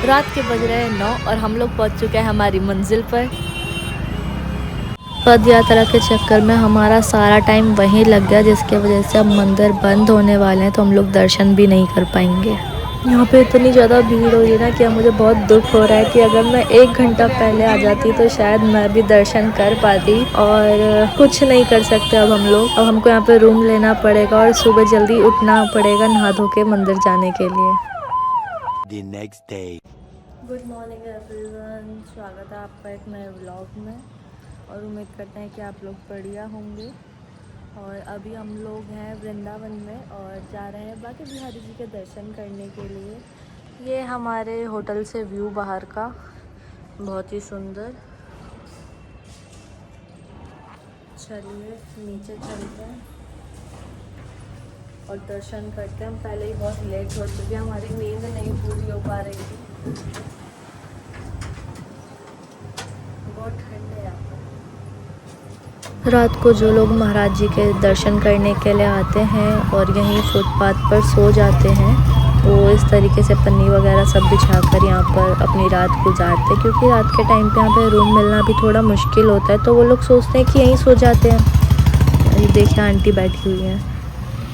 रात के बज रहे हैं 9 और हम लोग पहुंच चुके हैं हमारी मंजिल पर। पद यात्रा के चक्कर में हमारा सारा टाइम वहीं लग गया, जिसकी वजह से अब मंदिर बंद होने वाले हैं, तो हम लोग दर्शन भी नहीं कर पाएंगे। यहाँ पे इतनी ज़्यादा भीड़ हो रही है ना कि अब मुझे बहुत दुख हो रहा है कि अगर मैं 1 घंटा पहले आ जाती तो शायद मैं भी दर्शन कर पाती। और कुछ नहीं कर सकते अब हम लोग। अब हमको यहाँ पे रूम लेना पड़ेगा और सुबह जल्दी उठना पड़ेगा नहा धो के मंदिर जाने के लिए। The next day. Good morning everyone, स्वागत है आपका एक नए व्लॉग में और उम्मीद करते हैं कि आप लोग बढ़िया होंगे। और अभी हम लोग हैं वृंदावन में और जा रहे हैं बांके बिहारी जी के दर्शन करने के लिए। ये हमारे होटल से व्यू बाहर का बहुत ही सुंदर। चलिए नीचे चलते हैं और दर्शन करते हैं। हम पहले ही बहुत लेट हो चुके हैं, हमारी नींद नहीं पूरी हो पा रही थी। बहुत ठंड है यहाँ पर। रात को जो लोग महाराज जी के दर्शन करने के लिए आते हैं और यहीं फुटपाथ पर सो जाते हैं, वो इस तरीके से पन्नी वगैरह सब बिछाकर यहाँ पर अपनी रात गुजारते हैं, क्योंकि रात के टाइम पे यहाँ पे रूम मिलना भी थोड़ा मुश्किल होता है। तो वो लोग सोचते हैं कि यहीं सो जाते हैं। ये देखिए आंटी बैठी हुई हैं,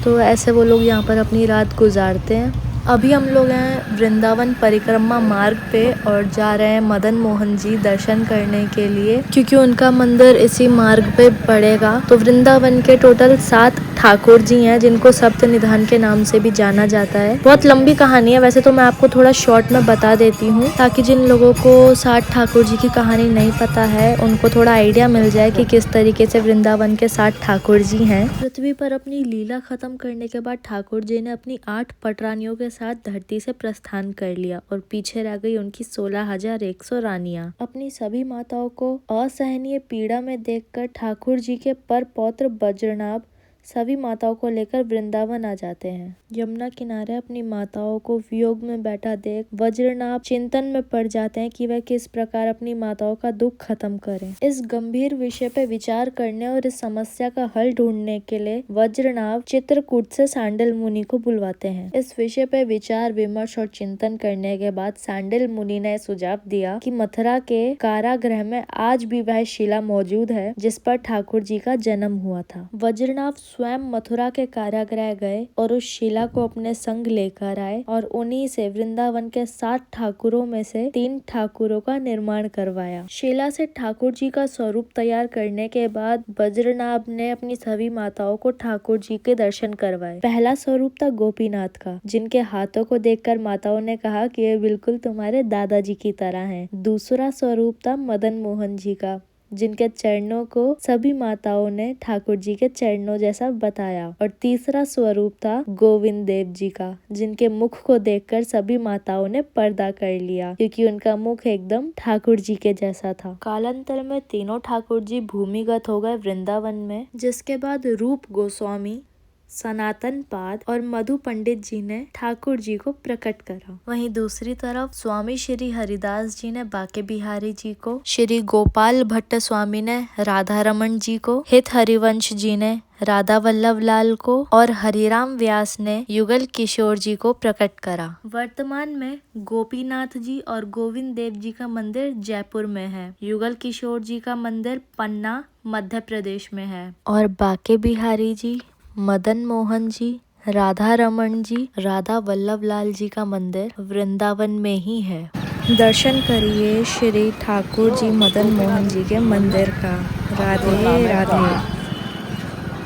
तो ऐसे वो लोग यहाँ पर अपनी रात गुजारते हैं। अभी हम लोग हैं वृंदावन परिक्रमा मार्ग पे और जा रहे हैं मदन मोहन जी दर्शन करने के लिए, क्योंकि उनका मंदिर इसी मार्ग पे पड़ेगा। तो वृंदावन के टोटल 7 ठाकुर जी हैं, जिनको सप्त निधान के नाम से भी जाना जाता है। बहुत लंबी कहानी है वैसे, तो मैं आपको थोड़ा शॉर्ट में बता देती हूँ, ताकि जिन लोगों को 7 ठाकुर जी की कहानी नहीं पता है उनको थोड़ा आइडिया मिल जाए कि किस तरीके से वृंदावन के 7 ठाकुर जी हैं। पृथ्वी पर अपनी लीला खत्म करने के बाद ठाकुर जी ने अपनी 8 पटरानियों के साथ धरती से प्रस्थान कर लिया और पीछे रह गई उनकी 16,100 रानियां। अपनी सभी माताओं को असहनीय पीड़ा में देखकर ठाकुर जी के पर पौत्र बज्रनाभ सभी माताओं को लेकर वृंदावन आ जाते हैं। यमुना किनारे अपनी माताओं को वियोग में बैठा देख वज्रनाभ चिंतन में पड़ जाते हैं कि वह किस प्रकार अपनी माताओं का दुख खत्म करें। इस गंभीर विषय पर विचार करने और इस समस्या का हल ढूंढने के लिए वज्रनाभ चित्रकूट से सांडिल मुनि को बुलवाते हैं। इस विषय पर विचार विमर्श और चिंतन करने के बाद सांडिल मुनि ने सुझाव दिया कि मथुरा के कारागृह में आज भी वह शिला मौजूद है जिस पर ठाकुर जी का जन्म हुआ था। वज्रनाभ स्वयं मथुरा के कारागृह गए और उस शिला को अपने संग लेकर आए और उन्हीं से वृंदावन के 7 ठाकुरों में से 3 ठाकुरों का निर्माण करवाया। शिला से ठाकुर जी का स्वरूप तैयार करने के बाद वज्रनाभ ने अपनी सभी माताओं को ठाकुर जी के दर्शन करवाए। पहला स्वरूप था गोपीनाथ का, जिनके हाथों को देखकर माताओं ने कहा कि ये बिल्कुल तुम्हारे दादाजी की तरह हैं। दूसरा स्वरूप था मदन मोहन जी का, जिनके चरणों को सभी माताओं ने ठाकुर जी के चरणों जैसा बताया। और तीसरा स्वरूप था गोविंद देव जी का, जिनके मुख को देखकर सभी माताओं ने पर्दा कर लिया, क्योंकि उनका मुख एकदम ठाकुर जी के जैसा था। कालांतर में तीनों ठाकुर जी भूमिगत हो गए वृंदावन में, जिसके बाद रूप गोस्वामी, सनातन पाद और मधु पंडित जी ने ठाकुर जी को प्रकट करा। वहीं दूसरी तरफ स्वामी श्री हरिदास जी ने बांके बिहारी जी को, श्री गोपाल भट्ट स्वामी ने राधा रमन जी को, हित हरिवंश जी ने राधा वल्लभ लाल को और हरिराम व्यास ने युगल किशोर जी को प्रकट करा। वर्तमान में गोपीनाथ जी और गोविंद देव जी का मंदिर जयपुर में है। युगल किशोर जी का मंदिर पन्ना मध्य प्रदेश में है और बांके बिहारी जी, मदन मोहन जी, राधा रमन जी, राधा वल्लभ लाल जी का मंदिर वृंदावन में ही है। दर्शन करिए श्री ठाकुर जी मदन मोहन जी के मंदिर का। राधे राधे।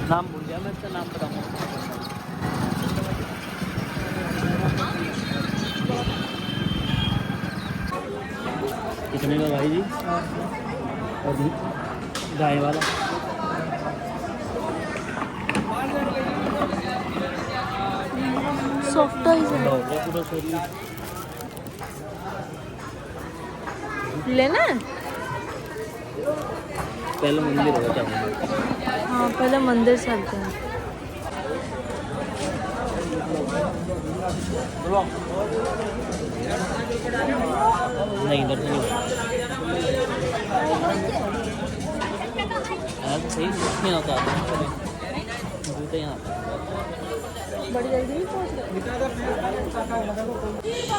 नाम भूल गया मैं, इसका नाम बताऊंगा। कितने का भाई जी? और गाय वाला सॉफ्ट लेना है? पहले मंदिर होगा। हाँ पहले मंदिर चलते हैं। नहीं इधर नहीं सही नहीं होता। जूते यहाँ पे बड़ी जल्दी नहीं पहुँच रहे।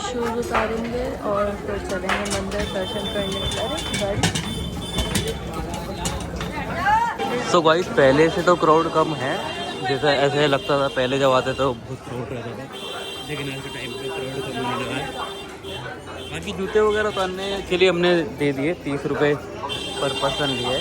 शूज़ उतारेंगे और फिर चलेंगे मंदिर दर्शन करने के लिए। गाड़ी सो गाइस पहले से तो क्राउड कम है, जैसा ऐसे लगता था पहले जब आते तो बहुत क्राउड रहता था, लेकिन आज के टाइम पे क्राउड कम होने लगा है। बाकी जूते वगैरह उतारने के लिए हमने दे दिए 30 रुपये पर पर्सन लिए।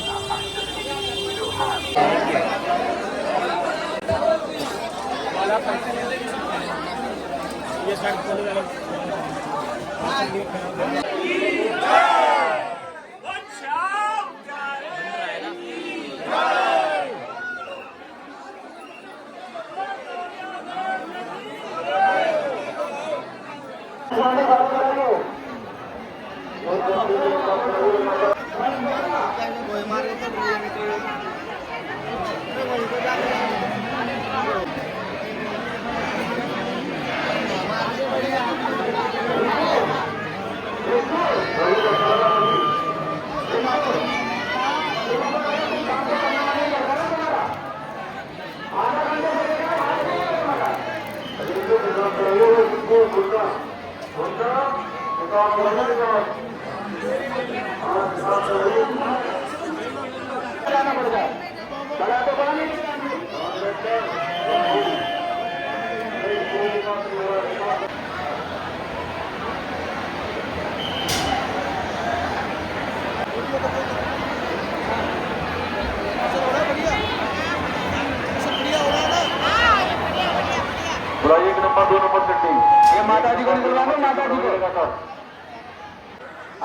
बुलाइए 1 नंबर 2 नंबर चट्टी। ये माता जी को बुलाओ, माता जी को।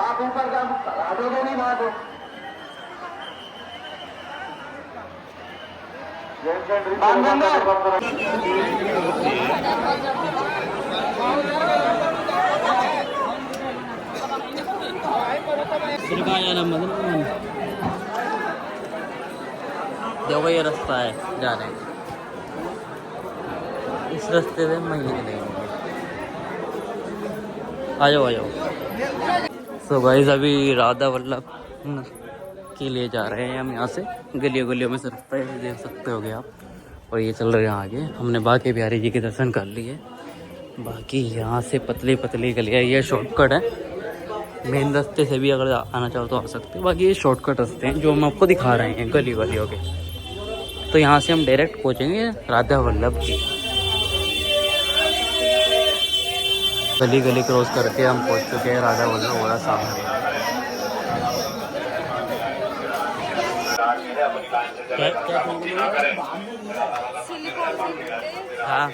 आप ऊपर का हटोगे नहीं वहां को। देखो ये रास्ता है जाने का, इस रास्ते से महीने नहीं होंगे। आ जाओ आ जाओ। सो गाइस अभी राधा वल्लभ के लिए जा रहे हैं हम यहाँ से, गलियों गलियों में से रास्ता है, देख सकते होगे आप। और ये चल रहे हैं आगे। हमने बाके बिहारी जी के दर्शन कर लिए, बाकी यहाँ से पतली पतली गलियाँ, ये शॉर्टकट है। मेन रास्ते से भी अगर आना चाहो तो आ सकते हो, बाकी ये शॉर्टकट रास्ते हैं जो हम आपको दिखा रहे हैं गली गलियों के। तो यहाँ से हम डायरेक्ट पहुँचेंगे राधा वल्लभ जी। गली गली क्रॉस करके हम पहुँच चुके हैं राधा वल्लभ वाला सामने। हाँ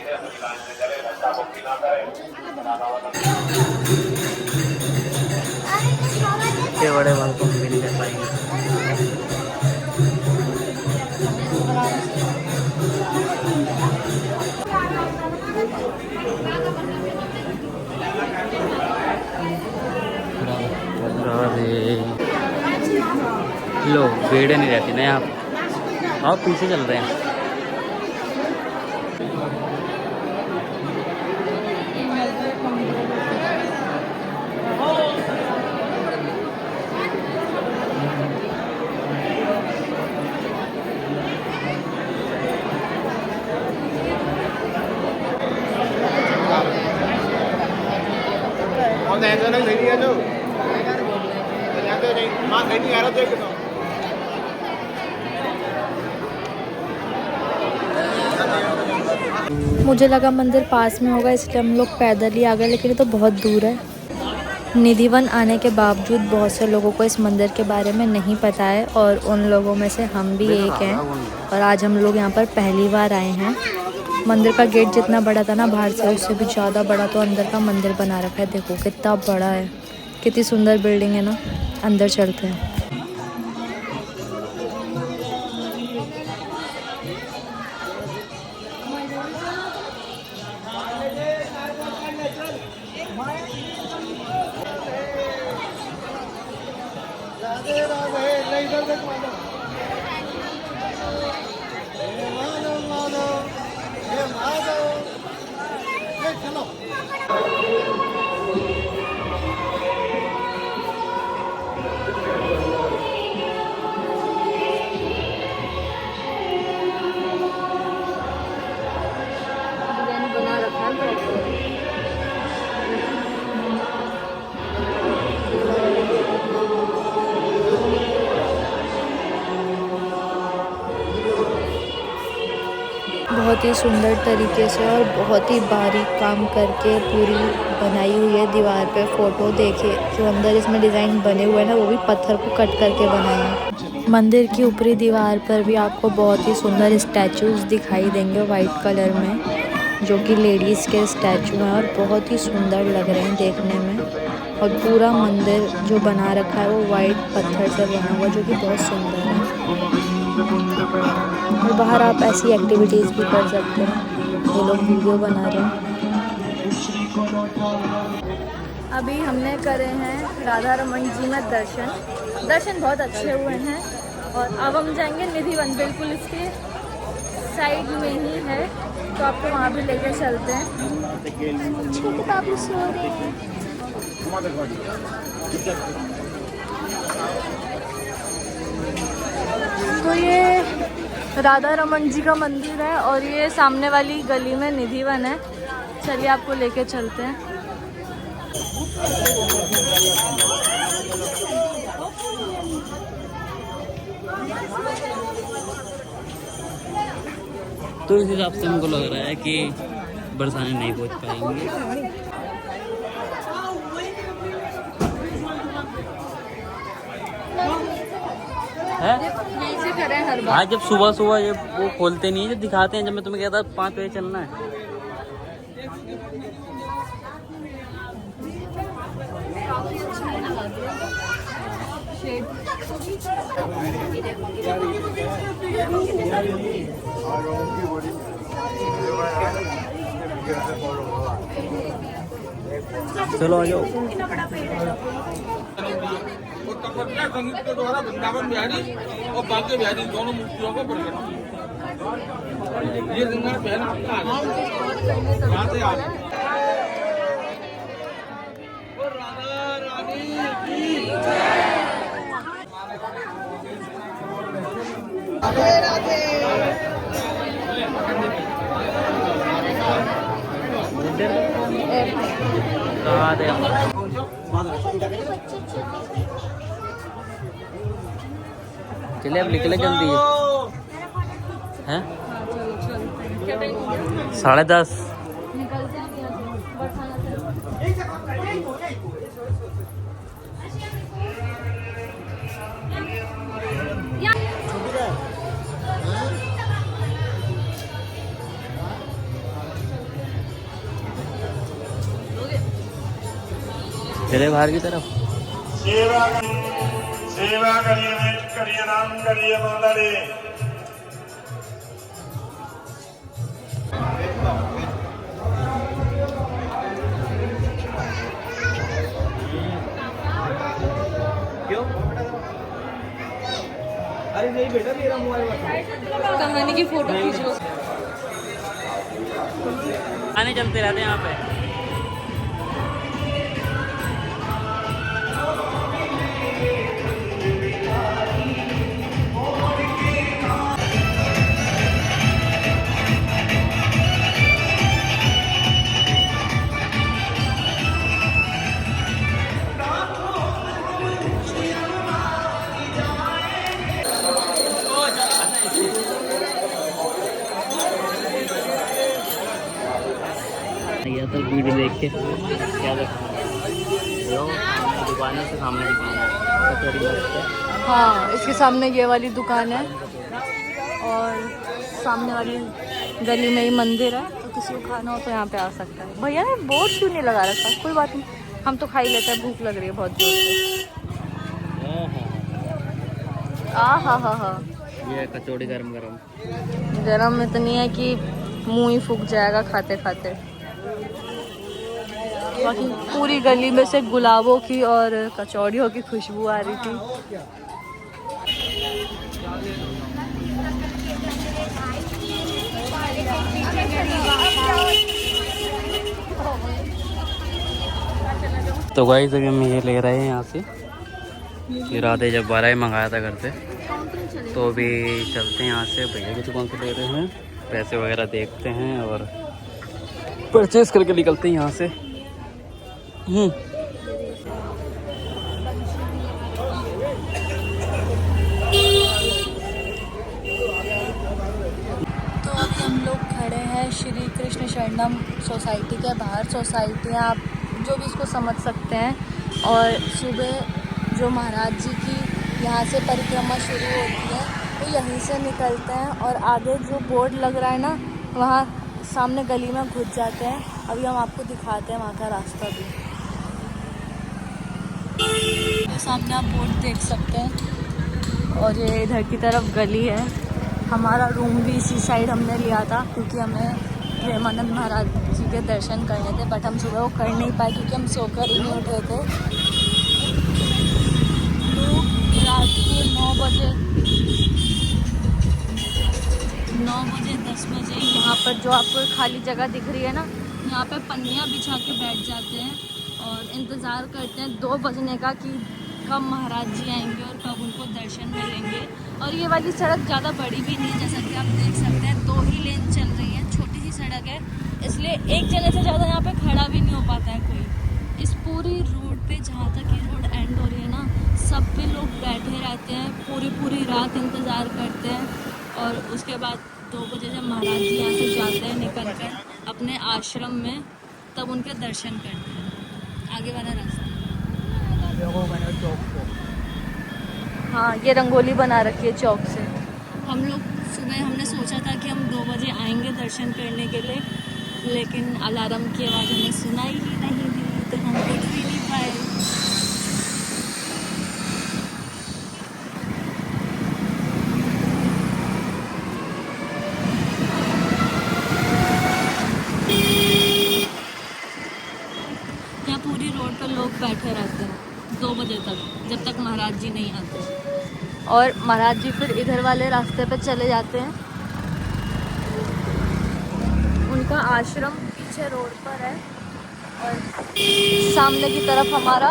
इतने बड़े बाल को हम भी नहीं कर पाएंगे। लो भीड़ नहीं रहती ना यहाँ, आप पीछे चल रहे हैं। मुझे लगा मंदिर पास में होगा इसलिए हम लोग पैदल ही आ गए, लेकिन ये तो बहुत दूर है। निधिवन आने के बावजूद बहुत से लोगों को इस मंदिर के बारे में नहीं पता है, और उन लोगों में से हम भी एक हैं। और आज हम लोग यहाँ पर पहली बार आए हैं। मंदिर का गेट जितना बड़ा था ना बाहर से, उससे भी ज़्यादा बड़ा तो अंदर का मंदिर बना रखा है। देखो कितना बड़ा है, कितनी सुंदर बिल्डिंग है ना। अंदर चलते हैं। बहुत ही सुंदर तरीके से और बहुत ही बारीक काम करके पूरी बनाई हुई है। दीवार पे फ़ोटो देखे जो अंदर इसमें डिज़ाइन बने हुए हैं ना, वो भी पत्थर को कट करके बनाए हैं। मंदिर की ऊपरी दीवार पर भी आपको बहुत ही सुंदर स्टैचूज़ दिखाई देंगे वाइट कलर में, जो कि लेडीज़ के स्टैचू हैं और बहुत ही सुंदर लग रहे हैं देखने में। और पूरा मंदिर जो बना रखा है वो वाइट पत्थर से बना हुआ, जो कि बहुत सुंदर है। और बाहर आप ऐसी एक्टिविटीज़ भी कर सकते हैं। ये लोग वीडियो बना रहे हैं। अभी हमने करे हैं राधा रमन जी में दर्शन बहुत अच्छे हुए हैं। और अब हम जाएंगे निधिवन, बिल्कुल इसके साइड में ही है, तो आपको वहाँ भी लेके चलते हैं। छोटे बाबू सो रहे हैं। तो ये राधा रमन जी का मंदिर है और ये सामने वाली गली में निधिवन है। चलिए आपको लेके चलते हैं। तो इस हिसाब से हमको लग रहा है कि बरसाने नहीं पहुंच पाएंगे। हाँ, जब सुबह सुबह ये वो खोलते नहीं है, जब दिखाते हैं, जब मैं तुम्हें कहता 5 बजे चलना है। चलो आ जाओ। संगीत के द्वारा वृंदावन बिहारी और बाकी बिहारी दोनों मूर्तियों को प्रकट ये सिंगार पहन आपका यहाँ से आ राधा रानी की राधे राधे। चलिए अब निकले जल्दी हैं। 10:30। चले बाहर की तरफ। सेवा करिए नाम करिए मंदरे। क्यों? अरे नहीं बेटा, मेरा मोबाइल कहानी की फोटो खींचो। आने चलते रहते हैं यहाँ पे। गया था वीडियो देख के, क्या देखा दुकान से सामने हाँ, इसके सामने ये वाली दुकान है और सामने वाली गली में ही मंदिर है। तो किसी को खाना हो तो यहाँ पे आ सकता है। भैया ने बोर्ड क्यों नहीं लगा रखा? कोई बात नहीं, हम तो खा ही लेते हैं, भूख लग रही है बहुत जोर से। हाँ, ये कचौड़ी गरम गरम इतनी है कि मुंह ही फूक जाएगा खाते खाते। बाकी पूरी गली में से गुलाबों की और कचौड़ियों की खुशबू आ रही थी। तो गाइस अभी हम ये ले रहे हैं यहाँ से। ये राधे जब 12 मंगाया था घर से, तो अभी चलते हैं यहाँ से। भैया की दुकान से ले रहे हैं, पैसे वगैरह देखते हैं और परचेज करके निकलते हैं यहाँ से। तो अभी हम हम लोग खड़े हैं श्री कृष्ण शरणम सोसाइटी के बाहर। सोसाइटी आप जो भी इसको समझ सकते हैं। और सुबह जो महाराज जी की यहाँ से परिक्रमा शुरू होती है वो यहीं से निकलते हैं और आगे जो बोर्ड लग रहा है ना वहाँ सामने गली में घुस जाते हैं। अभी हम आपको दिखाते हैं वहाँ का रास्ता भी। तो सामने आप बोर्ड देख सकते हैं और ये इधर की तरफ गली है। हमारा रूम भी इसी साइड हमने लिया था क्योंकि हमें प्रेमानंद महाराज जी के दर्शन करने थे, बट हम सुबह वो कर नहीं पाए क्योंकि हम सोकर ही नहीं उठे थे। तो रात को 9 बजे 10 बजे यहाँ पर जो आपको खाली जगह दिख रही है ना, यहाँ पे पन्नियाँ बिछा के बैठ जाते हैं और इंतज़ार करते हैं 2 बजने का कि कब महाराज जी आएंगे और कब उनको दर्शन मिलेंगे। और ये वाली सड़क ज़्यादा बड़ी भी नहीं है, जैसा कि आप देख सकते हैं 2 ही लेन चल रही है, छोटी सी सड़क है, इसलिए एक जने से ज़्यादा यहाँ पे खड़ा भी नहीं हो पाता है कोई। इस पूरी रोड पे जहाँ तक ये रोड एंड हो रही है ना, सब पे लोग बैठे रहते हैं, पूरी रात इंतज़ार करते हैं। और उसके बाद 2 बजे जब महाराज जी यहाँ से जाते हैं निकल कर अपने आश्रम में, तब उनके दर्शन करते हैं। आगे वाला रास्ता हाँ, ये रंगोली बना रखी है चौक से। हम लोग सुबह हमने सोचा था कि हम 2 बजे आएंगे दर्शन करने के लिए, लेकिन अलार्म की आवाज़ हमें सुनाई ही नहीं दी, तो हम उठ भी नहीं पाए। यहाँ पूरी रोड पर लोग बैठे रहते हैं 2 बजे तक, जब तक महाराज जी नहीं आते। और महाराज जी फिर इधर वाले रास्ते पे चले जाते हैं। उनका आश्रम पीछे रोड पर है और सामने की तरफ हमारा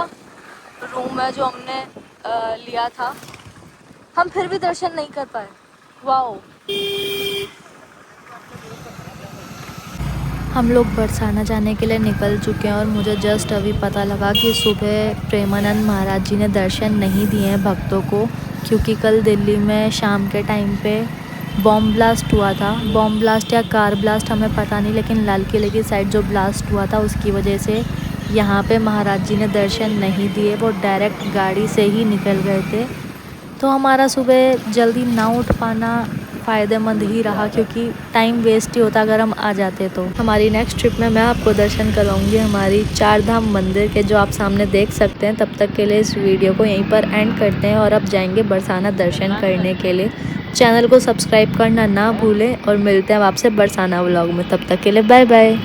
रूम है जो हमने लिया था। हम फिर भी दर्शन नहीं कर पाए। वाओ। हम लोग बरसाना जाने के लिए निकल चुके हैं और मुझे जस्ट अभी पता लगा कि सुबह प्रेमानंद महाराज जी ने दर्शन नहीं दिए हैं भक्तों को, क्योंकि कल दिल्ली में शाम के टाइम पे बॉम्ब ब्लास्ट हुआ था। बॉम्ब ब्लास्ट या कार ब्लास्ट हमें पता नहीं, लेकिन लाल किले की साइड जो ब्लास्ट हुआ था उसकी वजह से यहाँ पे महाराज जी ने दर्शन नहीं दिए। वो डायरेक्ट गाड़ी से ही निकल गए थे। तो हमारा सुबह जल्दी ना उठ पाना फ़ायदेमंद ही रहा, क्योंकि टाइम वेस्ट ही होता अगर हम आ जाते तो। हमारी नेक्स्ट ट्रिप में मैं आपको दर्शन करवाऊंगी हमारी 4 धाम मंदिर के, जो आप सामने देख सकते हैं। तब तक के लिए इस वीडियो को यहीं पर एंड करते हैं और अब जाएंगे बरसाना दर्शन करने के लिए। चैनल को सब्सक्राइब करना ना भूलें और मिलते हैं आपसे बरसाना व्लॉग में। तब तक के लिए बाय बाय।